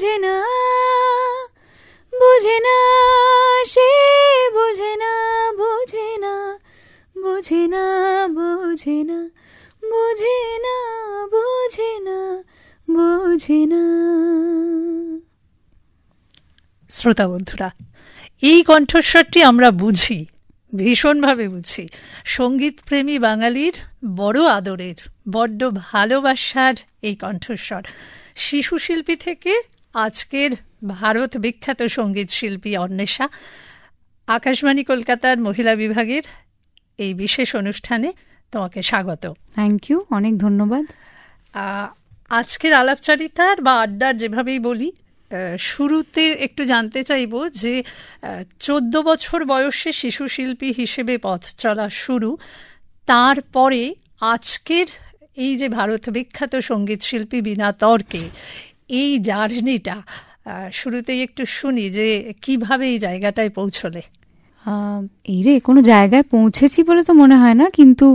বোঝে না, বোঝে না, সে বোঝে না, বোঝে না, বোঝে না, বোঝে না, বোঝে না, বোঝে না, বোঝে না। শ্রোতা বন্ধুরা, এই কণ্ঠস্বরটি আমরা বুঝি, ভীষণভাবে বুঝি। সঙ্গীত প্রেমী বাঙালির বড় আদরের, বড্ড ভালোবাসার এই কণ্ঠস্বর। শিশু শিল্পী থেকে আজকের ভারত বিখ্যাত সঙ্গীত শিল্পী অন্বেষা, আকাশবাণী কলকাতার মহিলা বিভাগের এই বিশেষ অনুষ্ঠানে তোমাকে স্বাগত। থ্যাংক ইউ, অনেক ধন্যবাদ। আজকের আলাপচারিতার বা আড্ডার যেভাবেই বলি, শুরুতে একটু জানতে চাইব যে 14 বছর বয়সে শিশু শিল্পী হিসেবে পথ চলা শুরু, তারপরে আজকের এই যে ভারত বিখ্যাত সঙ্গীত শিল্পী বিনা তর্কে, এই জার্নিটা শুরুতেই একটু শুনি যে কিভাবে এই জায়গাটায় পৌঁছলে। এই রে, কোনো জায়গায় পৌঁছেছি বলে তো মনে হয় না, কিন্তু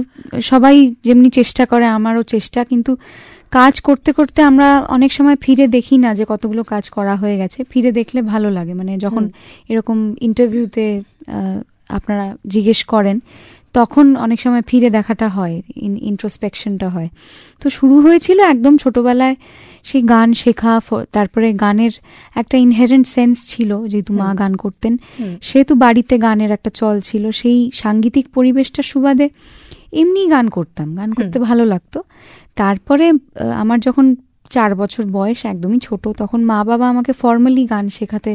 সবাই যেমনি চেষ্টা করে, আমারও চেষ্টা। কিন্তু কাজ করতে করতে আমরা অনেক সময় ফিরে দেখি না যে কতগুলো কাজ করা হয়ে গেছে। ফিরে দেখলে ভালো লাগে, মানে যখন এরকম ইন্টারভিউতে আপনারা জিজ্ঞেস করেন তখন অনেক সময় ফিরে দেখাটা হয়, ইন্ট্রোস্পেকশনটা হয়। তো শুরু হয়েছিল একদম ছোটবেলায়, সেই গান শেখা, তারপরে গানের একটা ইনহেরেন্ট সেন্স ছিল, যেহেতু মা গান করতেন, সেহেতু বাড়িতে গানের একটা চল ছিল। সেই সাংগীতিক পরিবেশটার সুবাদে এমনি গান করতাম, গান করতে ভালো লাগতো। তারপরে আমার যখন 4 বছর বয়স, একদমই ছোট, তখন মা বাবা আমাকে ফর্মালি গান শেখাতে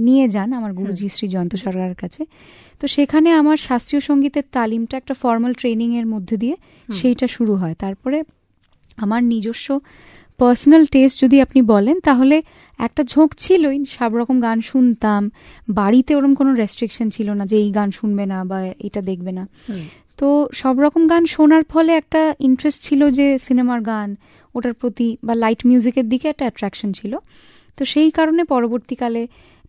নিয়ে যান আমার গুরুজি শ্রী জয়ন্ত সরকারের কাছে। তো সেখানে আমার শাস্ত্রীয় সঙ্গীতের তালিমটা একটা ফর্মাল ট্রেনিং এর মধ্যে দিয়ে সেইটা শুরু হয়। তারপরে আমার নিজস্ব পার্সোনাল টেস্ট যদি আপনি বলেন, তাহলে একটা ঝোঁক ছিলই, সব রকম গান শুনতাম। বাড়িতে ওরকম কোনো রেস্ট্রিকশন ছিল না যে এই গান শুনবে না বা এটা দেখবে না। তো সব রকম গান শোনার ফলে একটা ইন্টারেস্ট ছিল যে সিনেমার গান, ওটার প্রতি, বা লাইট মিউজিকের দিকে একটা অ্যাট্রাকশন ছিল। তো সেই কারণে পরবর্তীকালে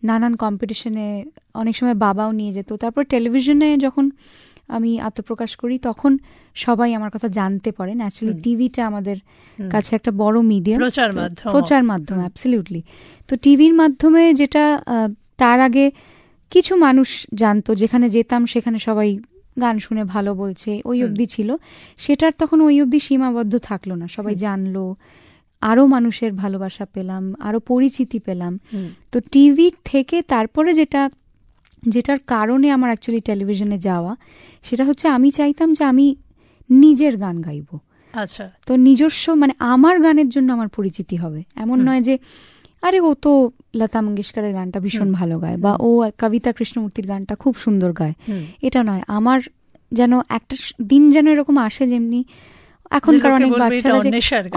নানান কম্পিটিশনে অনেক সময় বাবাও নিয়ে যেত। তারপর টেলিভিশনে যখন আমি আত্মপ্রকাশ করি, তখন সবাই আমার কথা জানতে পারে। ন্যাচারালি টিভিটা আমাদের কাছে একটা বড় মিডিয়াম, প্রচার মাধ্যম, অ্যাবসলিউটলি। তো টিভির মাধ্যমে যেটা তার আগে কিছু মানুষ জানতো, যেখানে যেতাম সেখানে সবাই গান শুনে ভালো বলছে, ওই অবধি ছিল। সেটার তখন ওই অবধি সীমাবদ্ধ থাকলো না, সবাই জানলো, আরো মানুষের ভালোবাসা পেলাম, আরো পরিচিতি পেলাম। তো টিভি থেকে তারপরে যেটার কারণে আমার অ্যাকচুয়ালি টেলিভিশনে যাওয়া, সেটা হচ্ছে আমি চাইতাম যে আমি নিজের গান গাইবো। আচ্ছা। তো নিজস্ব, মানে আমার গানের জন্য আমার পরিচিতি হবে, এমন নয় যে আরে ও তো লতা মঙ্গেশকরের গানটা ভীষণ ভালো গায়, বা ও কবিতা কৃষ্ণমূর্তির গানটা খুব সুন্দর গায়, এটা নয়। আমার যেন একটা দিন যেন এরকম আসে, যেমনি এখনকার অনেক বাচ্চারা যে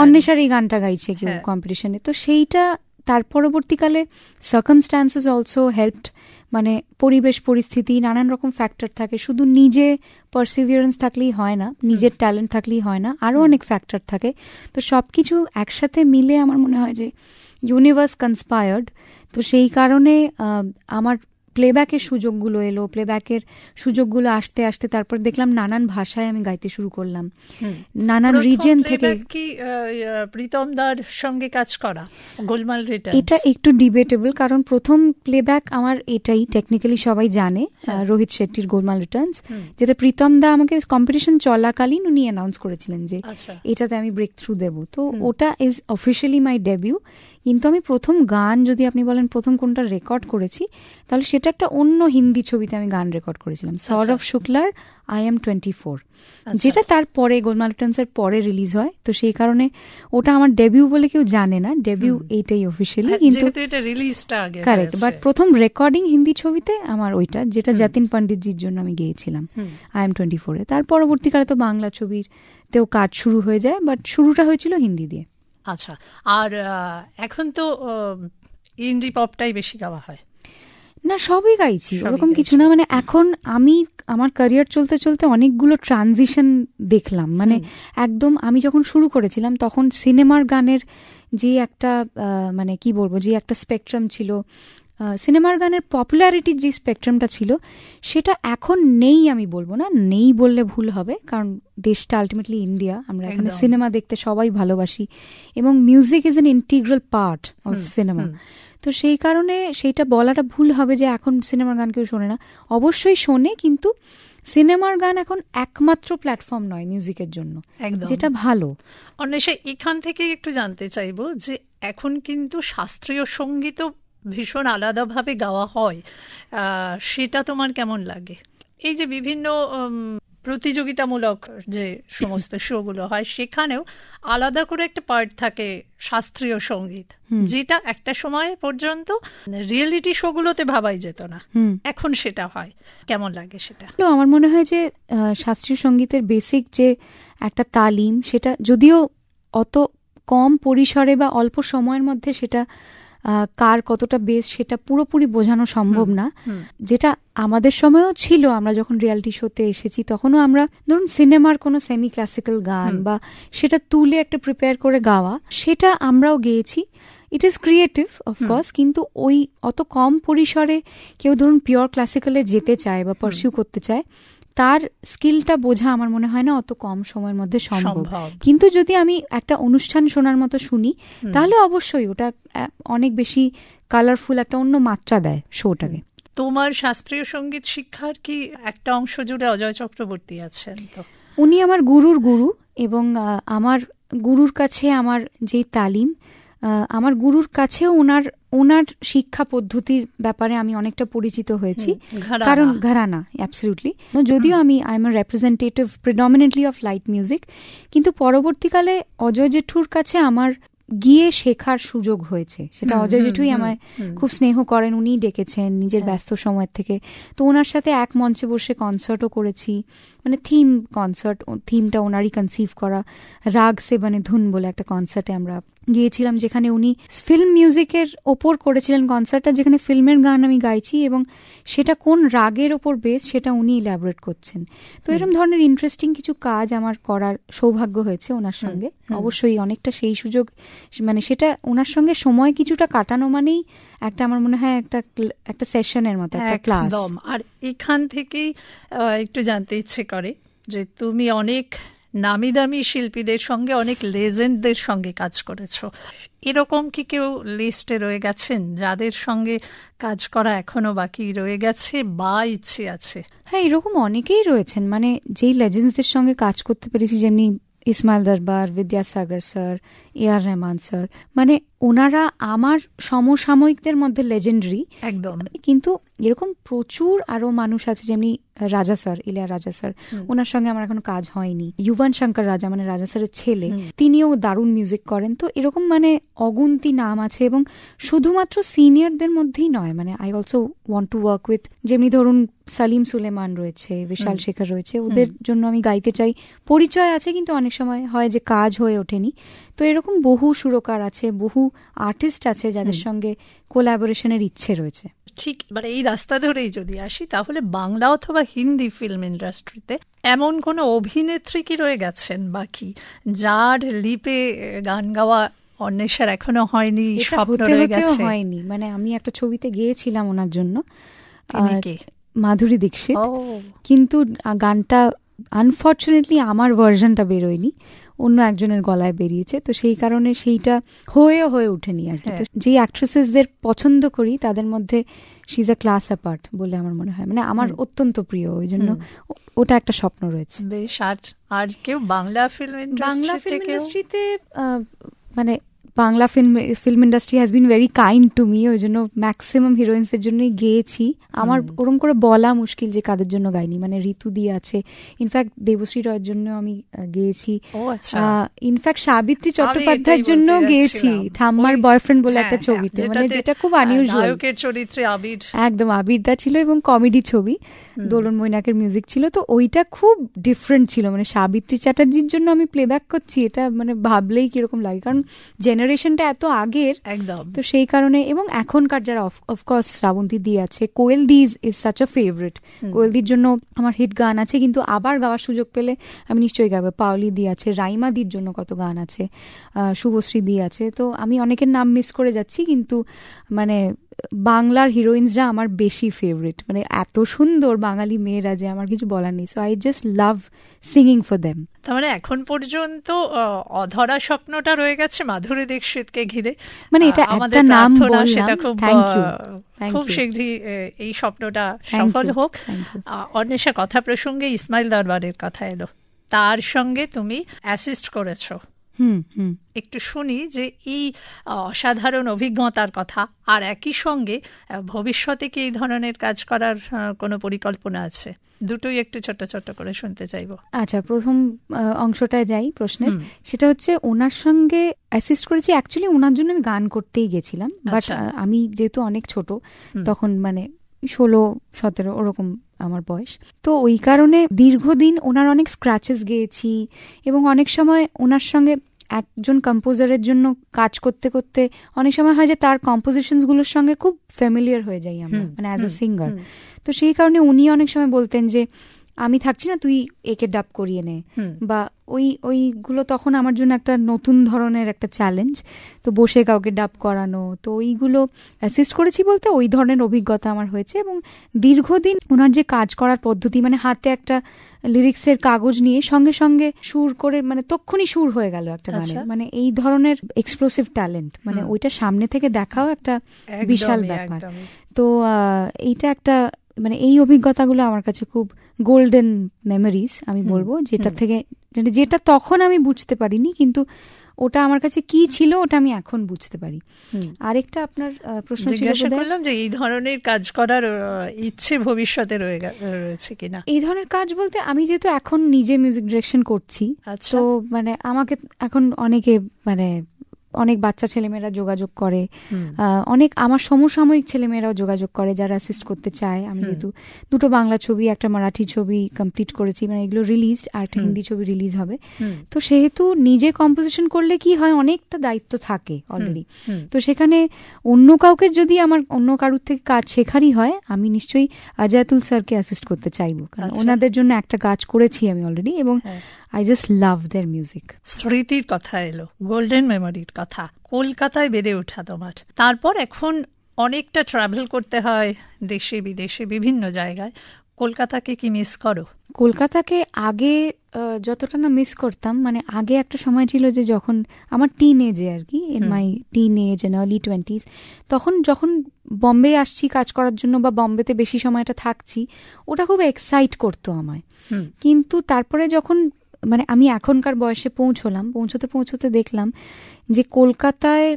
অন্বেষার এই গানটা গাইছে কেউ কম্পিটিশনে, তো সেইটা তার পরবর্তীকালে সার্কামস্ট্যান্সেস অলসো হেল্পড, মানে পরিবেশ পরিস্থিতি, নানান রকম ফ্যাক্টর থাকে। শুধু নিজে পারসিভিয়ারেন্স থাকলেই হয় না, নিজের ট্যালেন্ট থাকলেই হয় না, আরও অনেক ফ্যাক্টর থাকে। তো সব কিছু একসাথে মিলে আমার মনে হয় যে ইউনিভার্স কনস্পায়ার্ড। তো সেই কারণে আমার প্লেব্যাকের সুযোগগুলো এলো, প্লেব্যাকের সুযোগগুলো আসতে আসতে তারপর দেখলাম নানান ভাষায় আমি গাইতে শুরু করলাম, নানান রিজন থেকে। কি প্রীতম দার সঙ্গে কাজ করা গোলমাল রিটার্নস, এটা একটু ডিবেটেবল, কারণ প্রথম প্লেব্যাক আমার এটাই, টেকনিক্যালি সবাই জানে, রোহিত শেট্টির গোলমাল রিটার্নস, যেটা প্রীতম দা আমাকে কম্পিটিশন চলাকালীন উনি অ্যানাউন্স করেছিলেন যে এটাতে আমি ব্রেক থ্রু দেবো। তো ওটা ইজ অফিসিয়ালি মাই ডেবিউ। কিন্তু আমি প্রথম গান, যদি আপনি বলেন প্রথম কোনটা রেকর্ড করেছি, তাহলে সেটা একটা অন্য হিন্দি ছবিতে আমি গান রেকর্ড করেছিলাম, সৌরভ শুক্লার I am 24, যেটা তারপরে গোলমাল রিটার্নসের পরে রিলিজ হয়। তো সেই কারণে ওটা আমার ডেবিউ বলে কেউ জানে না, ডেবিউ এইটাই অফিসিয়ালি, কিন্তু কারেক্ট। বাট প্রথম রেকর্ডিং হিন্দি ছবিতে আমার ওইটা, যেটা যতীন পণ্ডিতজির জন্য আমি গেয়েছিলাম I am 24-এ। তার পরবর্তীকালে তো বাংলা ছবিতেও কাজ শুরু হয়ে যায়, বাট শুরুটা হয়েছিল হিন্দি দিয়ে। আচ্ছা, আর এখন তো ইন্ডি পপটাই বেশি গাওয়া হয় না? সবই গাইছি, ওরকম কিছু না। মানে এখন আমি আমার ক্যারিয়ার চলতে চলতে অনেকগুলো ট্রানজিশন দেখলাম। মানে একদম আমি যখন শুরু করেছিলাম তখন সিনেমার গানের যে একটা মানে কি বলবো, যে একটা স্পেকট্রাম ছিল, সিনেমার গানের পপুলারিটির যে স্পেকট্রামটা ছিল সেটা এখন নেই, আমি বলবো না, নেই বললে ভুল হবে, কারণ দেশটা আলটিমেটলি ইন্ডিয়া, আমরা এখানে সিনেমা দেখতে সবাই ভালোবাসি এবং music is an integral part of cinema. তো সেই কারণে সেইটা বলাটা ভুল হবে যে এখন সিনেমার গান কেউ শোনে না, অবশ্যই শোনে, কিন্তু সিনেমার গান এখন একমাত্র প্ল্যাটফর্ম নয় মিউজিকের জন্য, যেটা ভালো। অন্বেষা, এখান থেকে একটু জানতে চাইবো যে এখন কিন্তু শাস্ত্রীয় সঙ্গীতও ভীষণ আলাদাভাবে গাওয়া হয়, সেটা তোমার কেমন লাগে? এই যে বিভিন্ন প্রতিযোগিতামূলক যে সমস্ত শোগুলো হয় সেখানেও আলাদা করে একটা পার্ট থাকে শাস্ত্রীয় সঙ্গীত, যেটা একটা সময় পর্যন্ত রিয়েলিটি শোগুলোতে ভাবাই যেত না, এখন সেটা হয়। কেমন লাগে সেটা? আমার মনে হয় যে শাস্ত্রীয় সঙ্গীতের বেসিক যে একটা তালিম, সেটা যদিও অত কম পরিসরে বা অল্প সময়ের মধ্যে সেটা কার কতটা বেস সেটা পুরোপুরি বোঝানো সম্ভব না, যেটা আমাদের সময়ও ছিল। আমরা যখন রিয়ালিটি শোতে এসেছি তখনও আমরা ধরুন সিনেমার কোনো সেমি ক্লাসিক্যাল গান বা সেটা তুলে একটা প্রিপেয়ার করে গাওয়া, সেটা আমরাও গেয়েছি। ইট ইজ ক্রিয়েটিভ অফকোর্স, কিন্তু ওই অত কম পরিসরে কেউ ধরুন পিওর ক্লাসিক্যালে যেতে চায় বা পারসিউ করতে চায়, তার স্কিলটা বোঝা আমার মনে হয় না অত কম সময়ের মধ্যে সম্ভব। কিন্তু যদি আমি একটা অনুষ্ঠান শোনার মতো শুনি তাহলে অবশ্যই ওটা অনেক বেশি কালারফুল, একটা অন্য মাত্রা দেয় শোটাকে। তোমার শাস্ত্রীয় সঙ্গীত শিক্ষার কি একটা অংশ জুড়ে অজয় চক্রবর্তী আছেন? তো উনি আমার গুরুর গুরু, এবং আমার গুরুর কাছে আমার যেই তালিম, আমার গুরুর কাছেও ওনার শিক্ষা পদ্ধতির ব্যাপারে আমি অনেকটা পরিচিত হয়েছি, কারণ ঘরানা অ্যাবসলিউটলি। যদিও I am a representative predominantly of light music, কিন্তু পরবর্তীকালে অজয় জেঠুর কাছে আমার গিয়ে শেখার সুযোগ হয়েছে। সেটা অজয় জেঠুই আমায় খুব স্নেহ করেন, উনিই ডেকেছেন নিজের ব্যস্ত সময়ের থেকে। তো ওনার সাথে এক মঞ্চে বসে কনসার্টও করেছি, মানে থিম কনসার্ট, থিমটা ওনারই কনসিভ করা। রাগ সে বনে ধুন বলে একটা কনসার্টে আমরা গিয়েছিলাম, যেখানে উনি ফিল্ম মিউজিকের ওপর করেছিলেন কনসার্টটা, যেখানে ফিল্মের গান আমি গাইছি এবং সেটা কোন রাগের ওপর বেস সেটা উনি ইলাবোরেট করছেন। তো এরকম ধরনের ইন্টারেস্টিং কিছু কাজ আমার করার সৌভাগ্য হয়েছে ওনার সঙ্গে। অবশ্যই অনেকটা সেই সুযোগ, মানে সেটা ওনার সঙ্গে সময় কিছুটা কাটানো মানেই একটা, আমার মনে হয় একটা সেশনের মতো, একটা ক্লাস। আর এখান থেকেই একটু জানতে ইচ্ছে করে যে তুমি অনেক নামি দামি শিল্পীদের সঙ্গে, অনেক লেজেন্ডদের সঙ্গে কাজ করেছো, এরকম কি কেউ লিস্টে রয়ে গেছেন যাদের সঙ্গে কাজ করা এখনো বাকি রয়ে গেছে বা ইচ্ছে আছে? হ্যাঁ, এরকম অনেকেই রয়েছেন, মানে যেই লেজেন্ডসদের সঙ্গে কাজ করতে পেরেছি, যেমনি ইসমাইল দরবার, বিদ্যাসাগর স্যার, এ.আর. রহমান স্যার, মানে ওনারা আমার সমসাময়িকদের মধ্যে লেজেন্ডারি একদম। কিন্তু এরকম প্রচুর আরো মানুষ আছে, যেমনি রাজা স্যার, ইলিয়ারাজা স্যার, ওনার সঙ্গে আমার এখনো কাজ হয়নি। ইউভান শঙ্কর রাজা, মানে রাজা স্যারের ছেলে, তিনিও দারুণ মিউজিক করেন। তো এরকম মানে অগুন্তি নাম আছে, এবং শুধুমাত্র সিনিয়রদের মধ্যেই নয়, মানে I also want to work with, যেমনি ধরুন সালিম সুলেমান রয়েছে, বিশাল শেখর রয়েছে, ওদের জন্য আমি গাইতে চাই। পরিচয় আছে কিন্তু অনেক সময় হয় যে কাজ হয়ে ওঠেনি। তো এরকম বহু সুরকার আছে, বহু আর্টিস্ট আছে যাদের সঙ্গে কোলাবোরেশনের ইচ্ছে রয়েছে। ঠিক, মানে এই রাস্তা ধরেই যদি আসি, তাহলে বাংলা অথবা হিন্দি ফিল্ম ইন্ডাস্ট্রিতে এমন কোনো অভিনেত্রী কি রয়ে গেছেন বাকি, যার লিপে গান গাওয়া অন্বেষার এখনো হয়নি, স্বপ্ন রয়ে গেছে? হয়নি, মানে আমি একটা ছবিতে গিয়েছিলাম ওনার জন্য, মাধুরী দীক্ষিত, কিন্তু গানটা আনফর্চুনেটলি আমার ভার্সনটা বেরোয়নি, অন্য একজনের গলায় বেরিয়েছে। তো সেই কারণে সেইটা হয়ে ওঠেনি আর কি। তো যে অ্যাক্ট্রেসেসদের পছন্দ করি তাদের মধ্যে she is a class apart বলে আমার মনে হয়, মানে আমার অত্যন্ত প্রিয়, ওই জন্য ওটা একটা স্বপ্ন রয়েছে। বেশ। আর কেউ বাংলা ফিল্ম ইন্ডাস্ট্রিতে মানে Bangla film industry has been very kind to me, ওই জন্য ম্যাক্সিমাম হিরোইন্সদের জন্যই গেয়েছি। আমার ওরকম করে বলা মুশকিল যে কাদের জন্য গাইনি, মানে ঋতু দি আছে, ইনফ্যাক্ট দেবশ্রী রয়ের জন্য আমি গেয়েছি, ইনফ্যাক্ট সাবিত্রী চট্টোপাধ্যায়ের জন্য গেয়েছি ঠাম্মার বয়ফ্রেন্ড বলে একটা ছবিতে, মানে যেটা খুব আনইউজুয়াল চরিত্রে আবির, একদম আবিরদা ছিল, এবং কমেডি ছবি, দোলন মৈনাকের মিউজিক ছিল। তো ওইটা খুব ডিফারেন্ট ছিল, মানে সাবিত্রী চ্যাটার্জির জন্য আমি প্লেব্যাক করছি, এটা মানে ভাবলেই কিরকম লাগে, কারণ জেনারেশনটা এত আগের, একদম। তো সেই কারণে, এবং এখনকার যারা অফকোর্স শ্রাবন্তী দি আছে, কোয়েল দি ইজ সাচ আ ফেভারিট, কোয়েল দির জন্য আমার হিট গান আছে, কিন্তু আবার গাওয়ার সুযোগ পেলে আমি নিশ্চয়ই গাবো। পাওলি দি আছে, রাইমা দির জন্য কত গান আছে, শুভশ্রী দি আছে। তো আমি অনেকের নাম মিস করে যাচ্ছি, কিন্তু মানে বাংলার হিরোইন্সরা আমার বেশি ফেভারিট, মানে এত সুন্দর বাঙালি মেয়েরা যে আমার কিছু বলার নেই। So I just love singing for them. তার মানে এখন পর্যন্ত অধরা স্বপ্নটা রয়ে গেছে মাধুরী দীক্ষিতকে ঘিরে, মানে এটা একটা নাম বললাম, সেটা খুব খুব শীঘ্রই এই স্বপ্নটা সফল হোক। অন্বেষা, কথা প্রসঙ্গে ইসমাইল দরবারের কথা এলো, তার সঙ্গে তুমি অ্যাসিস্ট করেছো, একটু শুনি যে এই অসাধারণ অভিজ্ঞতার কথা, আর একই সঙ্গে ভবিষ্যতে কি এই ধরনের কাজ করার কোনো পরিকল্পনা আছে? দুটোই একটু ছোট ছোট করে শুনতে চাইবো। আচ্ছা, প্রথম অংশটায় যাই প্রশ্নের, সেটা হচ্ছে ওনার সঙ্গে অ্যাসিস্ট করেছি। অ্যাকচুয়ালি ওনার জন্য আমি গান করতেই গেছিলাম, বাট আমি যেহেতু অনেক ছোট তখন, মানে 16-17 ওরকম আমার বয়স, তো ওই কারণে দীর্ঘদিন ওনার অনেক স্ক্র্যাচেস গেয়েছি, এবং অনেক সময় ওনার সঙ্গে একজন কম্পোজারের জন্য কাজ করতে করতে অনেক সময় হয় যে তার কম্পোজিশনসগুলোর সঙ্গে খুব ফ্যামিলিয়ার হয়ে যাই আমরা, মানে অ্যাজ আ সিঙ্গার। তো সেই কারণে উনি অনেক সময় বলতেন যে আমি থাকছি না, তুই একে ডাব করিয়ে নে, বা ওইগুলো তখন আমার জন্য একটা নতুন ধরনের একটা চ্যালেঞ্জ, তো বসে কাউকে ডাব করানো, তো ওইগুলো অ্যাসিস্ট করেছি বলতে ওই ধরনের অভিজ্ঞতা আমার হয়েছে। এবং দীর্ঘদিন ওনার যে কাজ করার পদ্ধতি, মানে হাতে একটা লিরিক্সের কাগজ নিয়ে সঙ্গে সঙ্গে সুর করে, মানে তক্ষুনি সুর হয়ে গেল একটা গানে, মানে এই ধরনের এক্সপ্লোসিভ ট্যালেন্ট, মানে ওইটা সামনে থেকে দেখাও একটা বিশাল ব্যাপার। তো এইটা একটা, মানে এই অভিজ্ঞতাগুলো আমার কাছে খুব গোল্ডেন মেমোরিজ আমি বলবো, যেটা তখন আমি বুঝতে পারিনি, কিন্তু ওটা আমার কাছে কি ছিল ওটা আমি এখন বুঝতে পারি। আরেকটা আপনার প্রশ্ন ছিল যে এই ধরনের কাজ করার ইচ্ছে ভবিষ্যতে রয়েছে কিনা। এই ধরনের কাজ বলতে আমি যেহেতু এখন নিজে মিউজিক ডিরেকশন করছি, তো মানে আমাকে এখন অনেক বাচ্চা ছেলেমেয়েরা যোগাযোগ করে, অনেক আমার সমসাময়িক ছেলেমেয়েরাও যোগাযোগ করে যারা অ্যাসিস্ট করতে চায়। আমি যেহেতু 2টো বাংলা ছবি, একটা মারাঠি ছবি কমপ্লিট করেছি, মানে এগুলো রিলিজড, আর একটা হিন্দি ছবি রিলিজ হবে, তো সেহেতু নিজে কম্পোজিশন করলে কি হয়, অনেকটা দায়িত্ব থাকে অলরেডি। তো সেখানে অন্য কাউকে যদি আমার অন্য কারুর থেকে কাজ শেখারই হয়, আমি নিশ্চয়ই অজয়াতুল স্যারকে অ্যাসিস্ট করতে চাইবো, কারণ ওনাদের জন্য একটা কাজ করেছি আমি অলরেডি, এবং I just love their music. স্মৃতির কথা এলো, গোল্ডেন মেমোরির কথা। কলকাতায় বেড়ে ওঠা তোমার, তারপর এখন অনেকটা ট্রাভেল করতে হয় দেশে বিদেশে বিভিন্ন জায়গায়। কলকাতাকে কি মিস করো? কলকাতাকে আগে যতটা না মিস করতাম, মানে আগে একটা সময় ছিল যে যখন আমার টিন এজে আর কি, in my teenage and early 20s, তখন যখন বম্বে আসছি কাজ করার জন্য বা বম্বেতে বেশি সময়টা থাকছি, ওটা খুব এক্সাইট করতো আমায়। কিন্তু তারপরে যখন, মানে আমি এখনকার বয়সে পৌঁছতে দেখলাম যে কলকাতায়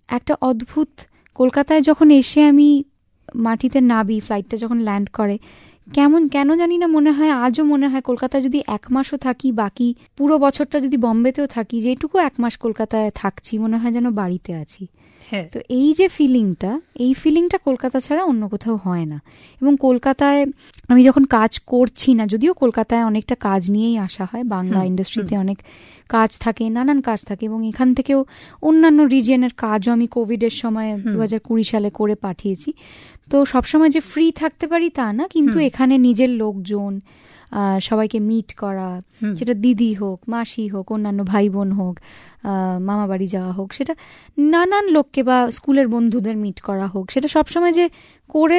একটা অদ্ভুত, কলকাতায় যখন এসে আমি মাটিতে নাবি, ফ্লাইটটা যখন ল্যান্ড করে, কেন জানি না মনে হয়, আজও মনে হয় কলকাতায় যদি 1 মাসও থাকি, বাকি পুরো বছরটা যদি বম্বেতেও থাকি, যেটুকু 1 মাস কলকাতায় থাকছি মনে হয় যেন বাড়িতে আছি। তো এই যে ফিলিংটা কলকাতা ছাড়া অন্য কোথাও হয় না। এবং কলকাতায় আমি যখন কাজ করছি না, যদিও কলকাতায় অনেকটা কাজ নিয়েই আসা হয়, বাংলা ইন্ডাস্ট্রিতে অনেক কাজ থাকে, নানান কাজ থাকে, এবং এখান থেকেও অন্যান্য রিজিয়নের কাজও আমি কোভিডের সময় 2020 সালে করে পাঠিয়েছি। তো সবসময় যে ফ্রি থাকতে পারি তা না, কিন্তু এখানে নিজের লোকজন, সবাইকে মিট করা, সেটা দিদি হোক, মাসি হোক, অন্যান্য ভাই বোন হোক, মামা বাড়ি যাওয়া হোক, সেটা নানান লোককে বা স্কুলের বন্ধুদের মিট করা হোক, সেটা সবসময় যে করে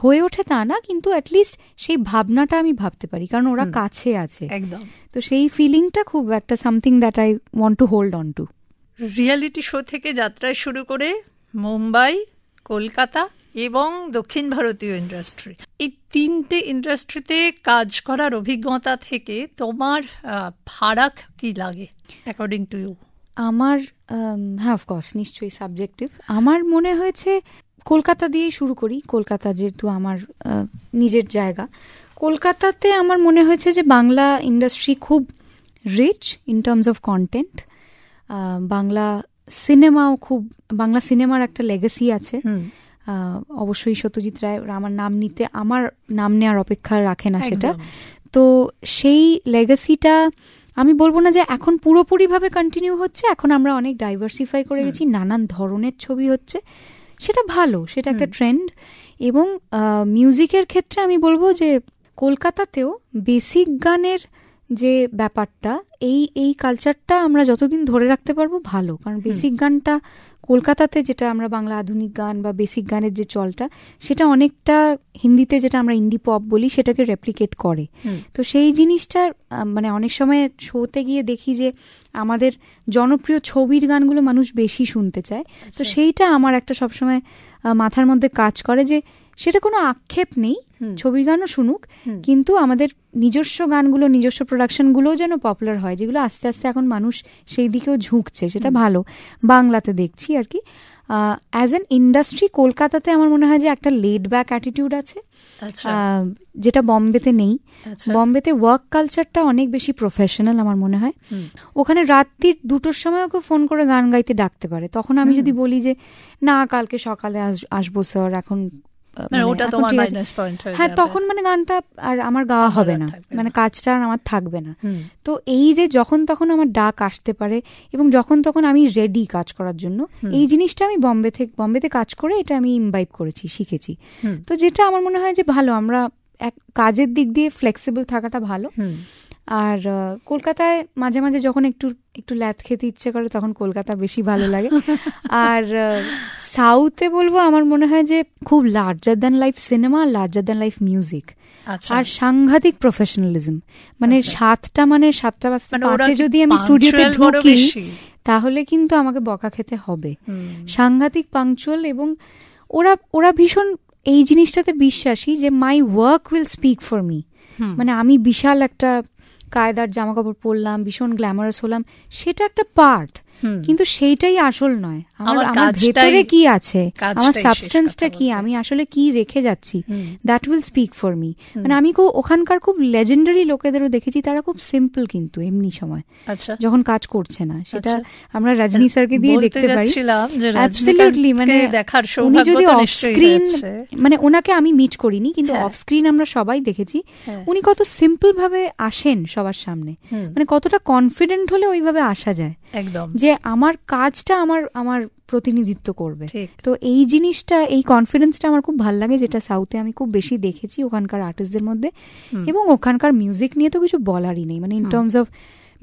হয়ে ওঠে তা না, কিন্তু অ্যাটলিস্ট সেই ভাবনাটা আমি ভাবতে পারি, কারণ ওরা কাছে আছে একদম। তো সেই ফিলিংটা খুব একটা something that I want to hold on to. Reality show থেকে যাত্রায় শুরু করে মুম্বাই, কলকাতা এবং দক্ষিণ ভারতীয় ইন্ডাস্ট্রি, এই 3টে ইন্ডাস্ট্রিতে কাজ করার অভিজ্ঞতা থেকে তোমার ফারাক কি লাগে অ্যাকর্ডিং টু ইউ? আমার অফকোর্স নিশ্চয়ই সাবজেক্টিভ। আমার মনে হয়েছে কলকাতা দিয়েই শুরু করি। কলকাতা যেহেতু আমার নিজের জায়গা, কলকাতাতে আমার মনে হয়েছে যে বাংলা ইন্ডাস্ট্রি খুব rich in terms of content. Bangla সিনেমার একটা লেগেসি আছে। অবশ্যই সত্যজিৎ রায় আমার নাম নেওয়ার অপেক্ষা রাখে না সেটা। তো সেই লেগেসিটা আমি বলবো না যে এখন পুরোপুরিভাবে কন্টিনিউ হচ্ছে, এখন আমরা অনেক ডাইভার্সিফাই করে গেছি, নানান ধরনের ছবি হচ্ছে, সেটা ভালো, সেটা একটা ট্রেন্ড। এবং মিউজিকের ক্ষেত্রে আমি বলবো যে কলকাতাতেও বেসিক গানের যে ব্যাপারটা, এই কালচারটা আমরা যতদিন ধরে রাখতে পারবো ভালো। কারণ বেসিক গানটা কলকাতাতে যেটা আমরা বাংলা আধুনিক গান বা বেসিক গানের যে চলটা, সেটা অনেকটা হিন্দিতে যেটা আমরা ইন্ডি পপ বলি সেটাকে রেপ্লিকেট করে। তো সেই জিনিসটা মানে অনেক সময় শোতে গিয়ে দেখি যে আমাদের জনপ্রিয় ছবির গানগুলো মানুষ বেশি শুনতে চায়। তো সেইটা আমার একটা সবসময় মাথার মধ্যে কাজ করে যে সেটা কোনো আক্ষেপ নেই, ছবির গানও শুনুক, কিন্তু আমাদের নিজস্ব গানগুলো, নিজস্ব প্রোডাকশনগুলোও যেন পপুলার হয়, যেগুলো আস্তে আস্তে এখন মানুষ সেই দিকেও ঝুঁকছে, সেটা ভালো। বাংলাতে দেখছি আর কি অ্যাজ অ্যান ইন্ডাস্ট্রি কলকাতাতে আমার মনে হয় যে একটা লেড ব্যাক অ্যাটিটিউড আছে, যেটা বম্বেতে নেই। বম্বেতে ওয়ার্ক কালচারটা অনেক বেশি প্রফেশনাল আমার মনে হয়। ওখানে রাত্রির 2টোর সময় ওকে ফোন করে গান গাইতে ডাকতে পারে, তখন আমি যদি বলি যে না কালকে সকালে আসবো স্যার, এখন হ্যাঁ, তখন মানে গানটা আর আমার গাওয়া হবে না, মানে কাজটা আর আমার থাকবে না। তো এই যে যখন তখন আমার ডাক আসতে পারে এবং যখন তখন আমি রেডি কাজ করার জন্য, এই জিনিসটা আমি বম্বেতে কাজ করে এটা আমি ইমবাইব করেছি, শিখেছি। তো যেটা আমার মনে হয় যে ভালো, আমরা কাজের দিক দিয়ে ফ্লেক্সিবল থাকাটা ভালো। আর কলকাতায় মাঝে মাঝে যখন একটু ল্যাথ খেতে ইচ্ছে করে তখন কলকাতা বেশি ভালো লাগে। আর সাউথে বলবো আমার মনে হয় যে খুব larger than life cinema, larger than life music, আর সাংঘাতিক প্রফেশনালিজম। মানে 7টা বাজতে 5 যদি আমি স্টুডিওতে ঢুকি তাহলে কিন্তু আমাকে বকা খেতে হবে। সাংঘাতিক পাংচুয়াল, এবং ওরা ভীষণ এই জিনিসটাতে বিশ্বাসী যে my work will speak for me. মানে আমি বিশাল একটা কায়দার জামা কাপড় পরলাম, ভীষণ গ্ল্যামারাস হলাম, সেটা একটা পার্ট, কিন্তু সেইটাই আসল নয়। আমার ভেতরে কি আছে, আমার সাবস্টেন্সটা কি, আমি আসলে কি রেখে যাচ্ছি, that will speak for me. মানে আমি ওখানকার খুব লেজেন্ডারি লোকেদেরও দেখেছি, তারা খুব সিম্পল কিন্তু এমনি সময় যখন কাজ করছে না, সেটা আমরা রজনী স্যারকে দিয়ে দেখতে পারি। অ্যাবসলিউটলি, মানে উনি যদি অফ স্ক্রিন, মানে ওনাকে আমি মিট করিনি কিন্তু অফ স্ক্রিন আমরা সবাই দেখেছি, উনি কত সিম্পল ভাবে আসেন সবার সামনে, মানে কতটা কনফিডেন্ট হলে ওইভাবে আসা যায় একদম, যে আমার কাজটা আমার প্রতিনিধিত্ব করবে। তো এই জিনিসটা, এই কনফিডেন্সটা আমার খুব ভালো লাগে, যেটা সাউথে আমি খুব বেশি দেখেছি ওখানকার আর্টিস্টদের মধ্যে। এবং ওখানকার মিউজিক নিয়ে তো কিছু বলারই নেই, মানে in terms of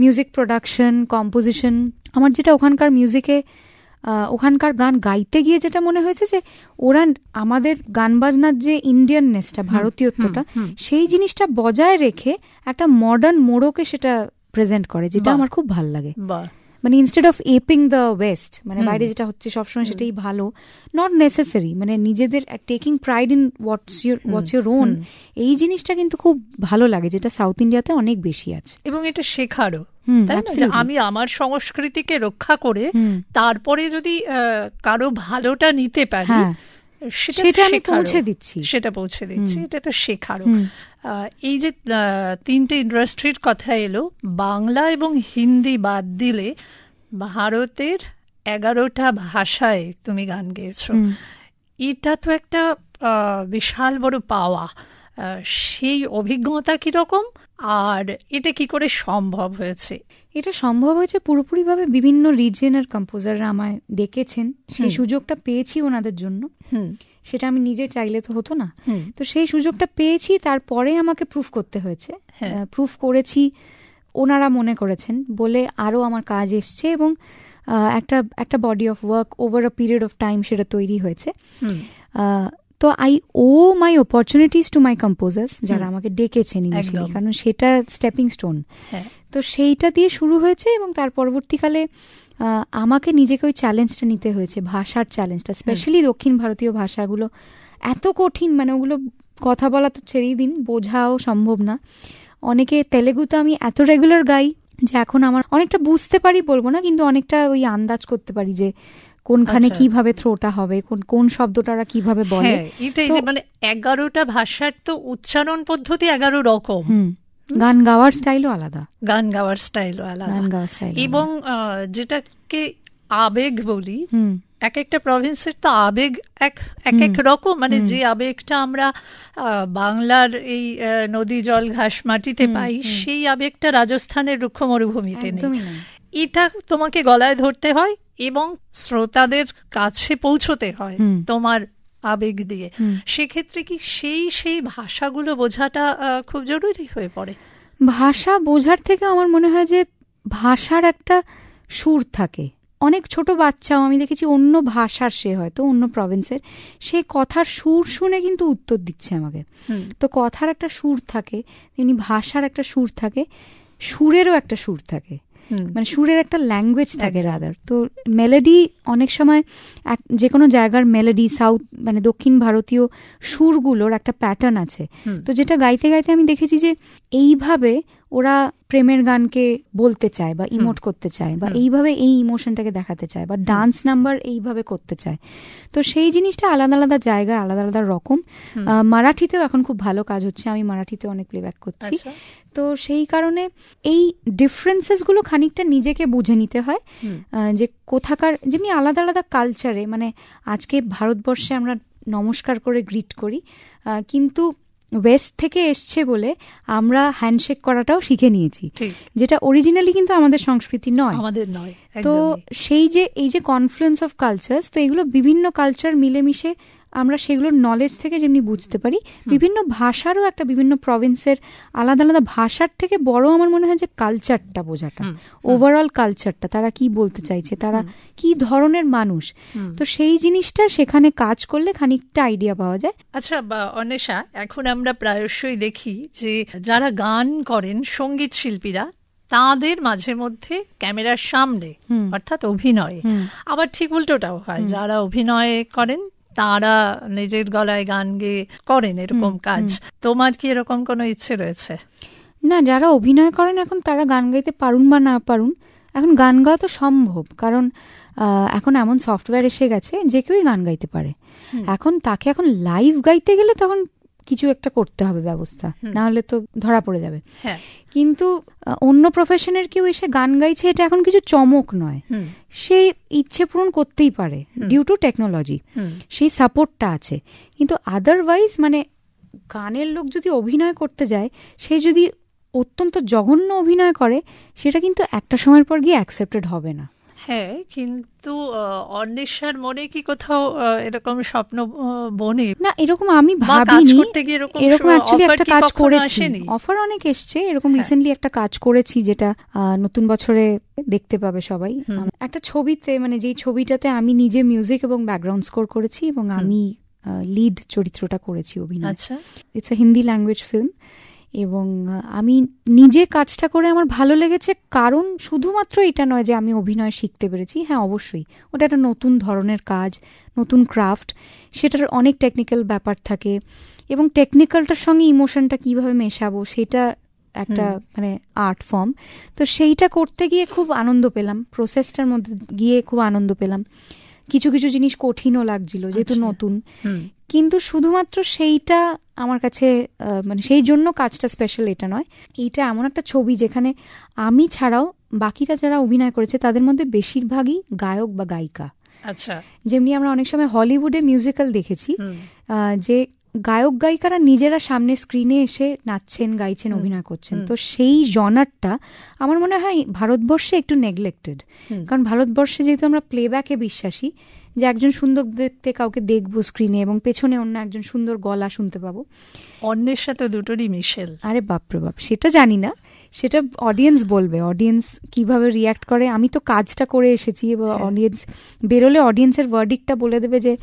music production, composition, আমার যেটা ওখানকার মিউজিকে, ওখানকার গান গাইতে গিয়ে যেটা মনে হয়েছে যে ওরা আমাদের গান বাজনার যে ইন্ডিয়াননেসটা, ভারতীয়ত্বটা, সেই জিনিসটা বজায় রেখে একটা মডার্ন মোড়কে সেটা প্রেজেন্ট করে, যেটা আমার খুব ভালো লাগে। মানে ইনস্টেড অফ এপিং দ্য ওয়েস্ট, মানে বাইরে যেটা হচ্ছে সবসময় সেটাই ভালো, নট নেসেসারি, মানে নিজেদের taking pride in what's your own, এই জিনিসটা কিন্তু খুব ভালো লাগে, যেটা সাউথ ইন্ডিয়াতে অনেক বেশি আছে। এবং এটা শেখারও, আমি আমার সংস্কৃতিকে রক্ষা করে তারপরে যদি কারো ভালোটা নিতে পারি, সেটা আমি পৌঁছে দিচ্ছি, এটা তো শেখারও। এই যে 3টে ইন্ডাস্ট্রির কথা এলো, বাংলা এবং হিন্দি বাদ দিলে ভারতের 11টা ভাষায় তুমি গান গেয়েছো, এটা তো একটা বিশাল বড় পাওয়া। সেই অভিজ্ঞতা কিরকম, আর এটা কি করে সম্ভব হয়েছে? এটা সম্ভব হয়েছে পুরোপুরিভাবে বিভিন্ন রিজিয়নের কম্পোজাররা আমায় ডেকেছেন, সেই সুযোগটা পেয়েছি ওনাদের জন্য। সেটা আমি নিজে চাইলে তো হতো না, তো সেই সুযোগটা পেয়েছি, তারপরে আমাকে প্রুফ করতে হয়েছে। প্রুফ করেছি, ওনারা মনে করেছেন বলে আরও আমার কাজ এসছে, এবং একটা body of work over a period of time সেটা তৈরি হয়েছে। তো I owe my opportunities to my composers, যারা আমাকে ডেকেছেন ইনিশিয়ালি, কারণ সেটা স্টেপিং স্টোন। তো সেইটা দিয়ে শুরু হয়েছে, এবং তার পরবর্তীকালে আমাকে নিজেকে ওই চ্যালেঞ্জটা নিতে হয়েছে, ভাষার চ্যালেঞ্জটা। স্পেশালি দক্ষিণ ভারতীয় ভাষাগুলো এত কঠিন, মানে ওগুলো কথা বলা তো ছেড়েই দিন, বোঝাও সম্ভব না। অনেকে তেলেগুতে আমি এত রেগুলার গাই যে এখন আমার অনেকটা বুঝতে পারি বলবো না, কিন্তু অনেকটা ওই আন্দাজ করতে পারি যে কোনখানে কিভাবে থ্রোটা হবে, কোন শব্দটা কিভাবে বলে। এটাই যে মানে 11টা ভাষার তো উচ্চারণ পদ্ধতি 11 রকম, গান গাওয়ার স্টাইলও আলাদা, এবং যেটাকে আবেগ বলি, এক একটা প্রভিন্সের তো আবেগ এক রকম, মানে যে আবেগটা আমরা বাংলার এই নদী জল ঘাস মাটিতে পাই, সেই আবেগটা রাজস্থানের রুক্ষ মরুভূমিতে নেই। এটা তোমাকে গলায় ধরতে হয় এবং শ্রোতাদের কাছে পৌঁছতে হয় তোমার আবেগ দিয়ে। সেক্ষেত্রে কি সেই ভাষাগুলো বোঝাটা খুব জরুরি হয়ে পড়ে? ভাষা বোঝার থেকে আমার মনে হয় যে ভাষার একটা সুর থাকে। অনেক ছোট বাচ্চাও আমি দেখেছি অন্য ভাষার, সে হয়তো অন্য প্রভিন্সের, সে কথার সুর শুনে কিন্তু উত্তর দিচ্ছে আমাকে। তো কথার একটা সুর থাকে, তেমনি ভাষার একটা সুর থাকে, সুরেরও একটা সুর থাকে, মানে সুরের একটা ল্যাঙ্গুয়েজ থাকে রাদার। তো মেলোডি অনেক সময় যে কোনো জায়গার মেলোডি, সাউথ মানে দক্ষিণ ভারতীয় সুরগুলোর একটা প্যাটার্ন আছে। তো যেটা গাইতে গাইতে আমি দেখেছি যে এইভাবে ওরা প্রেমের গানকে বলতে চায় বা ইমোট করতে চায়, বা এইভাবে এই ইমোশনটাকে দেখাতে চায়, বা ডান্স নাম্বার এইভাবে করতে চায়। তো সেই জিনিসটা আলাদা আলাদা জায়গায় আলাদা আলাদা রকম। মারাঠিতেও এখন খুব ভালো কাজ হচ্ছে, আমি মারাঠিতে অনেক প্লেব্যাক করছি। তো সেই কারণে এই ডিফারেন্সেসগুলো খানিকটা নিজেকে বুঝে নিতে হয়, যে কোথাকার যেমনি আলাদা আলাদা কালচারে, মানে আজকে ভারতবর্ষে আমরা নমস্কার করে গ্রিট করি, কিন্তু ওয়েস্ট থেকে এসছে বলে আমরা হ্যান্ডশেক করাটাও শিখে নিয়েছি, যেটা অরিজিনালি কিন্তু আমাদের সংস্কৃতি নয়, আমাদের নয়। তো সেই যে এই যে কনফ্লুয়েন্স অফ কালচার্স, তো এগুলো বিভিন্ন কালচার মিলেমিশে আমরা সেগুলোর নলেজ থেকে যেমনি বুঝতে পারি, বিভিন্ন ভাষারও একটা বিভিন্ন প্রভিন্সের আলাদা আলাদা ভাষার থেকে বড় আমার মনে হয় যে কালচারটা বোঝাটা, ওভারঅল কালচারটা, তারা কি বলতে চাইছে, তারা কি ধরনের মানুষ। তো সেই জিনিসটা সেখানে কাজ করলে খানিকটা আইডিয়া পাওয়া যায়। আচ্ছা অন্বেষা, এখন আমরা প্রায়শই দেখি যে যারা গান করেন, সঙ্গীত শিল্পীরা, তাদের মাঝে মধ্যে ক্যামেরার সামনে অর্থাৎ অভিনয়ে, আবার ঠিক উল্টোটাও হয়, যারা অভিনয় করেন তারা নিজের গলায় গান গেয়ে করেন, এরকম কাজ। তোমার কি এরকম কোনো ইচ্ছে রয়েছে? না, যারা অভিনয় করেন এখন তারা গান গাইতে পারুন বা না পারুন, এখন গান গাওয়া তো সম্ভব, কারণ এখন এমন সফটওয়্যার এসে গেছে যে কেউই গান গাইতে পারে। এখন তাকে এখন লাইভ গাইতে গেলে তখন কিছু একটা করতে হবে ব্যবস্থা, না হলে তো ধরা পড়ে যাবে। কিন্তু অন্য প্রফেশনের কেউ এসে গান গাইছে, এটা এখন কিছু চমক নয়, সে ইচ্ছে পূরণ করতেই পারে ডিউ টু টেকনোলজি, সেই সাপোর্টটা আছে। কিন্তু আদারওয়াইজ মানে গানের লোক যদি অভিনয় করতে যায়, সে যদি অত্যন্ত জঘন্য অভিনয় করে, সেটা কিন্তু একটা সময়ের পর গিয়ে অ্যাকসেপ্টেড হবে না। হ্যাঁ, কিন্তু অন্বেষার মনে কি কোথাও এরকম স্বপ্ন বনে? না, এরকম আমি ভাবিনি। এরকম অ্যাকচুয়ালি একটা কাজ করেছি, অফার অনেক এসছে, এরকম রিসেন্টলি একটা কাজ করেছি যেটা নতুন বছরে দেখতে পাবে সবাই। একটা ছবিতে, মানে যেই ছবিটাতে আমি নিজে মিউজিক এবং ব্যাকগ্রাউন্ড স্কোর করেছি এবং আমি লিড চরিত্রটা করেছি অভিনয়। It's a Hindi language film, এবং আমি নিজে কাজটা করে আমার ভালো লেগেছে, কারণ শুধুমাত্র এটা নয় যে আমি অভিনয় শিখতে পেরেছি। হ্যাঁ, অবশ্যই ওটা একটা নতুন ধরনের কাজ, নতুন ক্রাফট, সেটার অনেক টেকনিক্যাল ব্যাপার থাকে, এবং টেকনিক্যালটার সঙ্গে ইমোশনটা কিভাবে মেশাবো সেটা একটা মানে আর্ট ফর্ম। তো সেইটা করতে গিয়ে খুব আনন্দ পেলাম, প্রসেসটার মধ্যে গিয়ে খুব আনন্দ পেলাম। কিছু কিছু জিনিস কঠিনও লাগছিল যেহেতু নতুন, কিন্তু শুধুমাত্র সেইটা আমার কাছে মানে সেই জন্য কাজটা স্পেশাল এটা নয়। এইটা এমন একটা ছবি যেখানে আমি ছাড়াও বাকিরা যারা অভিনয় করেছে তাদের মধ্যে বেশিরভাগই গায়ক বা গায়িকা। আচ্ছা, যেমনি আমরা অনেক সময় হলিউডে মিউজিক্যাল দেখেছি যে গায়ক গায়িকারা নিজেরা সামনে স্ক্রিনে এসে নাচছেন, গাইছেন, অভিনয় করছেন। তো সেই জনারটা আমার মনে হয় ভারতবর্ষে একটু নেগলেক্টেড, কারণ ভারতবর্ষে যেহেতু আমরা প্লেব্যাকে বিশ্বাসী, যে একজন সুন্দর দেখতে কাউকে দেখবো স্ক্রিনে এবং পেছনে অন্য একজন সুন্দর গলা শুনতে পাবো। অন্যের সাথে দুটোরই মিশেল। আরে বাপরে বাপ, সেটা জানি না, সেটা অডিয়েন্স বলবে, অডিয়েন্স কিভাবে রিয়াক্ট করে। আমি তো কাজটা করে এসেছি এবং অডিয়েন্স বেরোলে অডিয়েন্সের ভার্ডিক্টটা বলে দেবে যে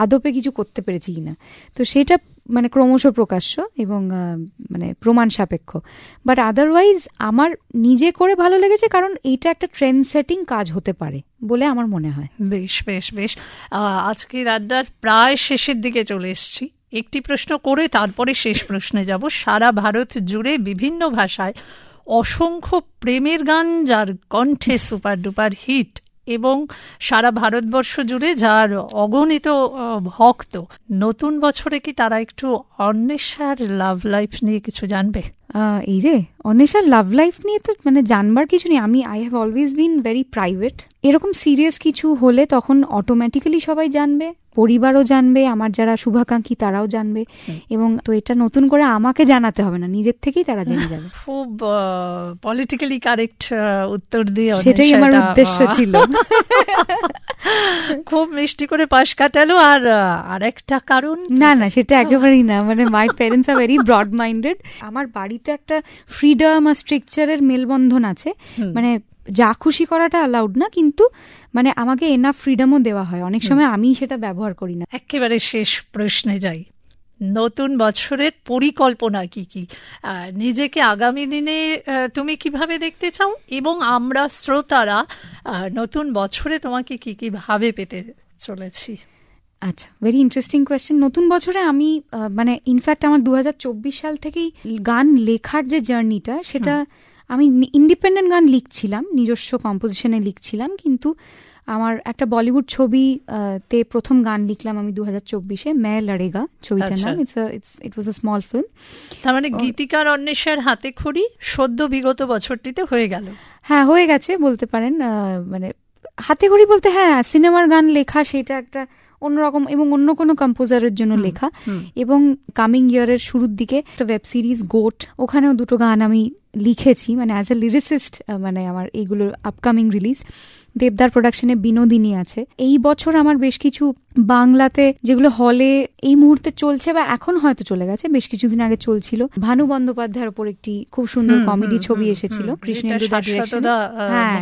আদপে কিছু করতে পেরেছি কিনা। তো সেটা মানে ক্রমশ প্রকাশ্য এবং মানে প্রমাণ সাপেক্ষ। বাট আদারওয়াইজ আমার নিজে করে ভালো লেগেছে, কারণ এইটা একটা ট্রেন্ড সেটিং কাজ হতে পারে বলে আমার মনে হয়। বেশ বেশ বেশ, আজকের আড্ডার প্রায় শেষের দিকে চলে এসেছি। একটি প্রশ্ন করে তারপরে শেষ প্রশ্নে যাব। সারা ভারত জুড়ে বিভিন্ন ভাষায় অসংখ্য প্রেমের গান, যার কণ্ঠে সুপার ডুপার হিট, এবং সারা ভারতবর্ষ জুড়ে যার অগণিত ভক্ত, নতুন বছরে কি তারা একটু অন্বেষার লাভ লাইফ নিয়ে কিছু জানবে? এই রে, অন্বেষার লাভ লাইফ নিয়ে তো মানে জানবার কিছু নেই। I have always been very private. এরকম সিরিয়াস কিছু হলে তখন অটোমেটিক্যালি সবাই জানবে, পরিবারও জানবে, আমার যারা শুভাকাঙ্ক্ষী তারাও জানবে, এবং তো এটা নতুন করে আমাকে জানাতে হবে না, নিজের থেকেই তারা জেনে যাবে। খুব পলিটিক্যালি কারেক্ট উত্তর দিয়ে সেটাই আমার উদ্দেশ্য ছিল। খুব মিষ্টি করে পাশ কাটালো। আর একটা কারণ না না, সেটা একেবারেই না, মানে my parents are very broad minded. আমার বাড়িতে একটা ফ্রিডম আর স্ট্রাকচারের মেলবন্ধন আছে, মানে যা খুশি করাটা অ্যালাউড না, কিন্তু মানে আমাকে এনাফ ফ্রিডমও দেওয়া হয়, অনেক সময় আমি সেটা ব্যবহার করি না। একেবারে শেষ প্রশ্নে যাই, নতুন বছরের পরিকল্পনা কি কি, নিজেকে আগামী দিনে তুমি কিভাবে দেখতে চাও, এবং আমরা শ্রোতারা নতুন বছরে তোমাকে কি কি ভাবে পেতে চলেছি? আচ্ছা, ভেরি ইন্টারেস্টিং কোয়েশ্চেন। নতুন বছরে আমি মানে ইনফ্যাক্ট আমার 2024 সাল থেকেই গান লেখার যে জার্নিটা, সেটা আমি ইন্ডিপেন্ডেন্ট গান লিখছিলাম, নিজস্ব কম্পোজিশনে লিখছিলাম, কিন্তু আমার একটা বলিউড ছবি তে প্রথম গান লিখলাম আমি 2024-এ, মে লড়েগা ছবিটার নাম। ইট ওয়াজ আ স্মল ফিল্ম। তার মানে গীতিকার অন্বেষার হাতে খড়ি সদ্য বিগত বছরটিতে হয়ে গেল। হ্যাঁ, হয়ে গেছে বলতে পারেন। মানে হাতে খড়ি বলতে হ্যাঁ, সিনেমার গান লেখা সেটা একটা অন্যরকম, এবং অন্য কোনো কম্পোজারের জন্য লেখা। এবং কামিং ইয়ারের শুরুর দিকে একটা ওয়েব সিরিজ গোট, ওখানেও 2টো গান আমি লিখেছি, মানে অ্যাজ এ লিরিসিস্ট। মানে আমার এইগুলো আপকামিং রিলিজ দেবদার প্রোডাকশনে বিনোদিনী আছে। এই বছর আমার বেশ কিছু বাংলাতে, যেগুলো হলে এই মুহূর্তে চলছে বা এখন হয়তো চলে গেছে, বেশ কিছুদিন আগে চলছিল, ভানু বন্দ্যোপাধ্যায়ের উপর একটি খুব সুন্দর কমেডি ছবি এসেছিল, কৃষ্ণেন্দু দার ডিরেকশনে। হ্যাঁ,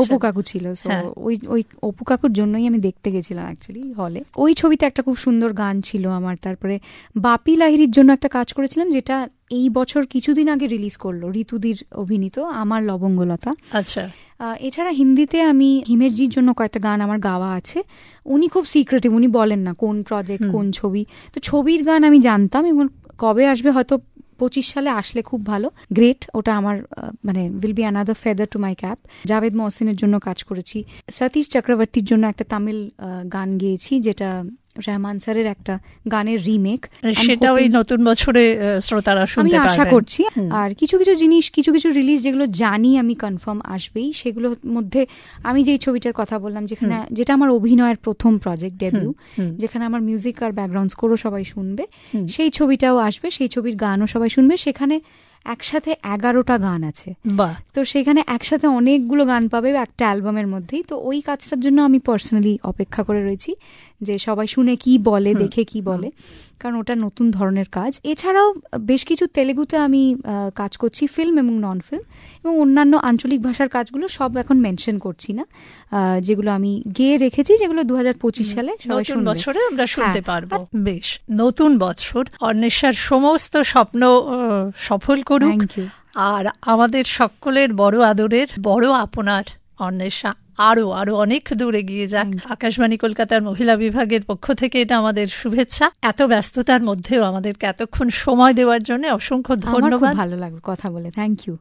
অপু কাকু ছিল। ওই অপু কাকুর জন্যই আমি দেখতে গেছিলাম অ্যাকচুয়ালি হলে। ওই ছবিতে একটা খুব সুন্দর গান ছিল আমার। তারপরে বাপি লাহিড়ির জন্য একটা কাজ করেছিলাম, যেটা এই বছর কিছুদিন আগে রিলিজ করলো, ঋতুদির অভিনীত আমার লবঙ্গলতা। আচ্ছা, এছাড়া হিন্দিতে আমি হিমেশজির জন্য কয়েকটা গান আমার গাওয়া আছে। উনি খুব সিক্রেটিভ, উনি বলেন না কোন প্রজেক্ট কোন ছবি, তো ছবির গান আমি জানতাম, এবং কবে আসবে হয়তো 25 সালে আসলে খুব ভালো, গ্রেট। ওটা আমার মানে will be another feather to my cap. Javed মহসিনের জন্য কাজ করেছি, সতীশ চক্রবর্তীর জন্য একটা তামিল গান গেয়েছি, যেটা রহমান স্যারের একটা গানের রিমেক, সেটা ওই নতুন বছরে শ্রোতারা শুনতে পারবেন, আমি আশা করছি। আর কিছু কিছু জিনিস, কিছু কিছু রিলিজ যেগুলো জানি আমি কনফার্ম আসবেই, সেগুলোর মধ্যে আমি যেই ছবিটার কথা বললাম, যেখানে যেটা আমার অভিনয়ের প্রথম প্রজেক্ট ডেবিউ, যেখানে আমার মিউজিক আর ব্যাকগ্রাউন্ড স্কোরও সবাই শুনবে, সেই ছবিটাও আসবে, সেই ছবির গানও সবাই শুনবে। সেখানে একসাথে 11টা গান আছে, তো সেখানে একসাথে অনেকগুলো গান পাবে একটা অ্যালবামের মধ্যেই। তো ওই কাজটার জন্য আমি পার্সোনালি অপেক্ষা করে রয়েছি, যে সবাই শুনে কি বলে, দেখে কি বলে, কারণ ওটা নতুন ধরনের কাজ। এছাড়াও বেশ কিছু তেলেগুতে আমি কাজ করছি, ফিল্ম এবং নন ফিল্ম, এবং অন্যান্য আঞ্চলিক ভাষার কাজগুলো সব এখন মেনশন করছি না, যেগুলো আমি গেয়ে রেখেছি, যেগুলো 2025 সালে সবাই নতুন বছরে আমরা শুনতে পারবো। বেশ, নতুন বছর অন্বেষার সমস্ত স্বপ্ন সফল করুক, আর আমাদের সকলের বড় আদরের, বড় আপনার অন্বেষা আরো আরো অনেক দূর এগিয়ে যাক। আকাশবাণী কলকাতার মহিলা বিভাগের পক্ষ থেকে এটা আমাদের শুভেচ্ছা। এত ব্যস্ততার মধ্যেও আমাদেরকে এতক্ষণ সময় দেওয়ার জন্য অসংখ্য ধন্যবাদ। ভালো লাগলো কথা বলে, থ্যাংক ইউ।